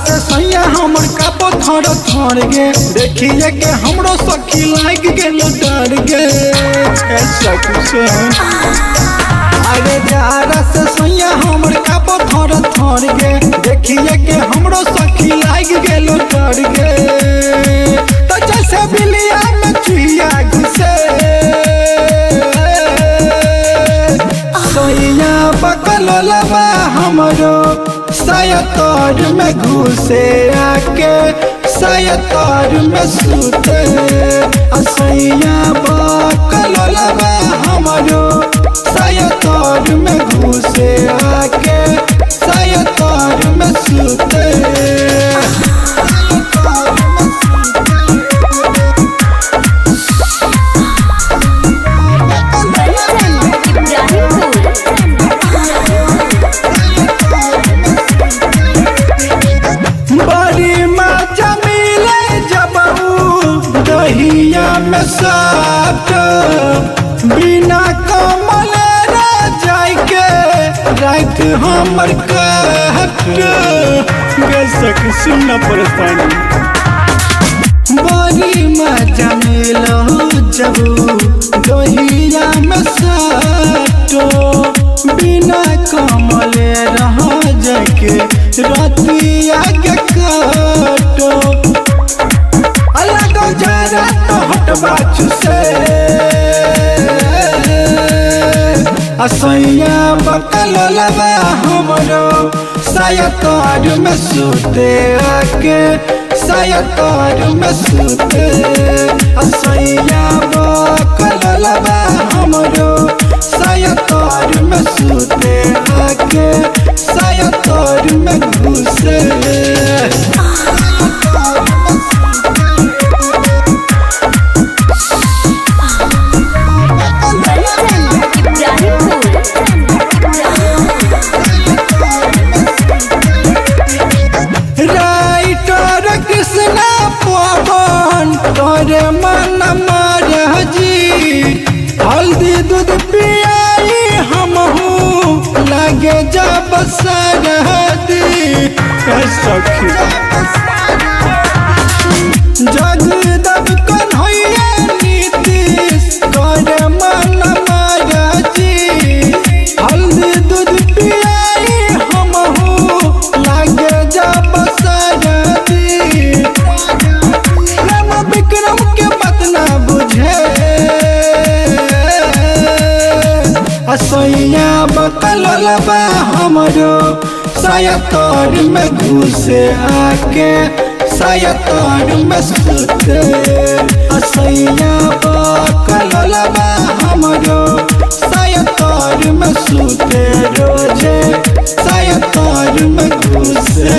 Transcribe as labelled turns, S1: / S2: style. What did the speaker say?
S1: से सैया हमर का पत्थर थर गे देखिए के हमरो सखी लाग गेल डर गे अरे जारा से सैया हमर का पत्थर थर गे देखिए के हमरो सखी लाग गेल डर गे तो जैसे बिलिया में चुहिया घुसे सैया बकल लबा हमरो सायतर में घुसे आके सायतर में सुते सैया बकल लबा हमरो सायतर में घुसे आके सायतर में सुते में साथ बिना कमल जाय के रात हमर कहत गसक सुन परेशानी बड़ी मजा मिलो जब दहिया में साथ बिना कमल रह जाय के रातिया के काटो अलग जरा तो हटवा चुसे सैया बकल लबा हमरो सायतर में सुते आके सायतर में सुते सैया बकल लबा हमरो सायतर में सुते आके सायतर में घुसे तोरे मन मरजी हल्दी दूध पियाई हमहू लगे जब सरहदी सखी जगदब कन्हैया नीतीश तोरे मन मरजी हल्दी दूध पियाई हमहू लगे जब सरहदी विक्रम के बात ना बुझे सैया बकल लबा हमरो सायतर में घुसे आके सायतर में सुते सैया बकल लबा हमरो सायतर में सुते रोजे सायतर में घुसे